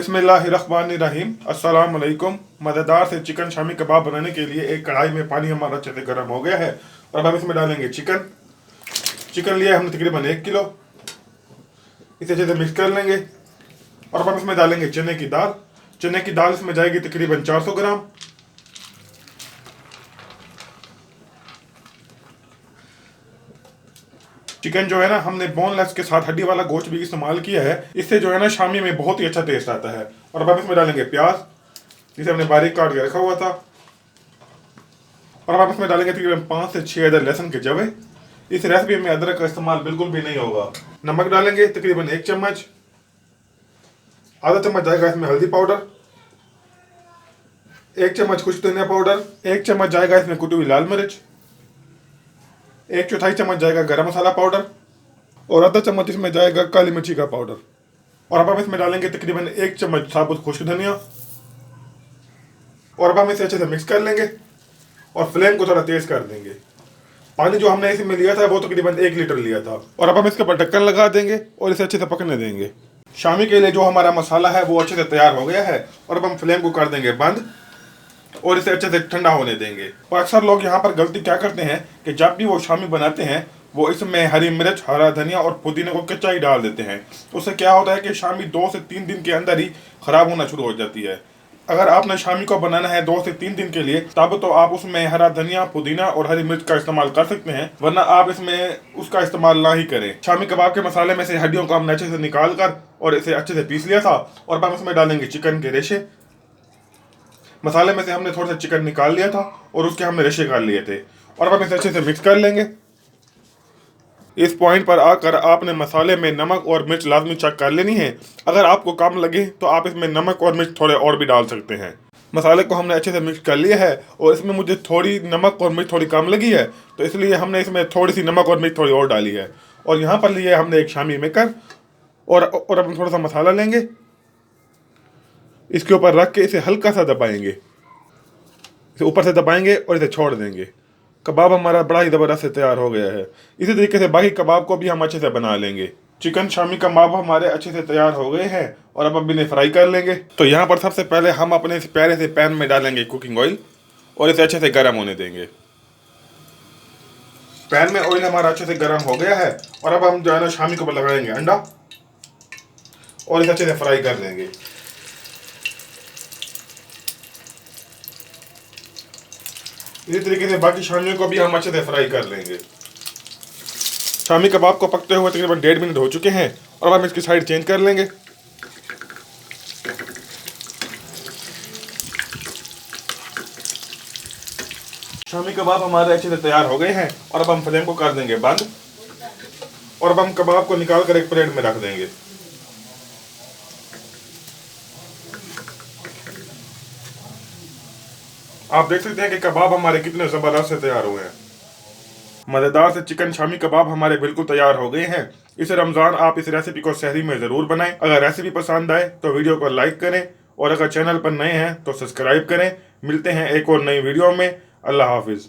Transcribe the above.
बिस्मिल्लाहिर्रहमानिर्रहीम। अस्सलाम वालेकुम। मज़ेदार से चिकन शामी कबाब बनाने के लिए एक कढ़ाई में पानी हमारा अच्छे से गर्म हो गया है और अब हम इसमें डालेंगे चिकन लिया हमने तकरीबन 1 किलो। इसे अच्छे से मिक्स कर लेंगे और अब हम इसमें डालेंगे चने की दाल इसमें जाएगी तकरीबन 400 ग्राम। चिकन जो है ना, हमने बोनलेस के साथ हड्डी वाला गोश्त भी इस्तेमाल किया है। इससे जो है ना शामी में बहुत ही अच्छा टेस्ट आता है। और अब हम इसमें डालेंगे प्याज, जिसे हमने बारीक काट के रखा हुआ था। और अब हम इसमें डालेंगे तकरीबन 5 से 6 अदर लहसुन के जवे। इस रेसिपी में अदरक का इस्तेमाल बिल्कुल भी नहीं होगा। नमक डालेंगे तकरीबन 1 चम्मच। आधा चम्मच जाएगा इसमें हल्दी पाउडर, 1 चम्मच खुश्क धनिया पाउडर, 1 चम्मच जाएगा इसमें कुटी हुई लाल मिर्च, 1/4 चम्मच जाएगा गरम मसाला पाउडर और आधा चम्मच इसमें जाएगा काली मिर्ची का पाउडर। और अब हम इसमें डालेंगे तकरीबन 1 चम्मच साबुत खुश्क धनिया और अब हम इसे अच्छे से मिक्स कर लेंगे और फ्लेम को थोड़ा तेज कर देंगे। पानी जो हमने इसमें लिया था वो तकरीबन 1 लीटर लिया था। और अब हम इसके ऊपर ढक्कन लगा देंगे और इसे अच्छे से पकने देंगे। शामी के लिए जो हमारा मसाला है वो अच्छे से तैयार हो गया है और अब हम फ्लेम को कर देंगे बंद और इसे अच्छे से ठंडा होने देंगे। और अक्सर लोग यहाँ पर गलती क्या करते हैं कि जब भी वो शामी बनाते हैं वो इसमें हरी मिर्च, हरा धनिया और पुदीने को कच्चा ही डाल देते हैं। उससे क्या होता है कि शामी 2 से 3 दिन के अंदर ही ख़राब होना शुरू हो जाती है। अगर आपने शामी को बनाना है 2 से 3 दिन के लिए, तब तो आप उसमें हरा धनिया, पुदीना और हरी मिर्च का इस्तेमाल कर सकते हैं, वरना आप इसमें उसका इस्तेमाल ना ही करें। शामी कबाब के मसाले में से हड्डियों को हमने अच्छे से निकाल कर और इसे अच्छे से पीस लिया था। और हम इसमें डालेंगे चिकन के रेशे। मसाले में से हमने थोड़ा सा चिकन निकाल लिया था और उसके हमने रेशे कर लिए थे। और अब हम इसे अच्छे से मिक्स कर लेंगे। इस पॉइंट पर आकर आपने मसाले में नमक और मिर्च लाजमी चेक कर लेनी है। अगर आपको कम लगे तो आप इसमें नमक और मिर्च थोड़े और भी डाल सकते हैं। मसाले को हमने अच्छे से मिक्स कर लिया है और इसमें मुझे थोड़ी नमक और मिर्च थोड़ी कम लगी है, तो इसलिए हमने इसमें थोड़ी सी नमक और मिर्च थोड़ी और डाली है। और यहाँ पर लिए हमने एक शामी मेकर और अब हम थोड़ा सा मसाला लेंगे, इसके ऊपर रख के इसे हल्का सा दबाएंगे, इसे ऊपर से दबाएंगे और इसे छोड़ देंगे। कबाब हमारा बड़ा ही ज़बरदस्त से तैयार हो गया है। इसी तरीके से बाकी कबाब को भी हम अच्छे से बना लेंगे। चिकन शामी कबाब हमारे अच्छे से तैयार हो गए हैं और अब इन्हें फ्राई कर लेंगे। तो यहाँ पर सबसे पहले हम अपने इस प्यारे से पैन में डालेंगे कुकिंग ऑयल और इसे अच्छे से गर्म होने देंगे। पैन में ऑयल हमारा अच्छे से गर्म हो गया है और अब हम जो है ना शामी को लगाएंगे अंडा और इसे अच्छे से फ्राई कर देंगे। इसी तरीके से बाकी शामियों को भी हम अच्छे से फ्राई कर लेंगे। शामी कबाब को पकते हुए तकरीबन 1.5 मिनट हो चुके हैं और अब हम इसकी साइड चेंज कर लेंगे। शामी कबाब हमारे अच्छे से तैयार हो गए हैं और अब हम फ्लेम को कर देंगे बंद और अब हम कबाब को निकाल कर एक प्लेट में रख देंगे। आप देख सकते हैं कि कबाब हमारे कितने ज़बरदस्त से तैयार हुए हैं। मज़ेदार से चिकन शामी कबाब हमारे बिल्कुल तैयार हो गए हैं। इस रमज़ान आप इस रेसिपी को सहरी में ज़रूर बनाएं। अगर रेसिपी पसंद आए तो वीडियो को लाइक करें और अगर चैनल पर नए हैं तो सब्सक्राइब करें। मिलते हैं एक और नई वीडियो में। अल्लाह हाफिज़।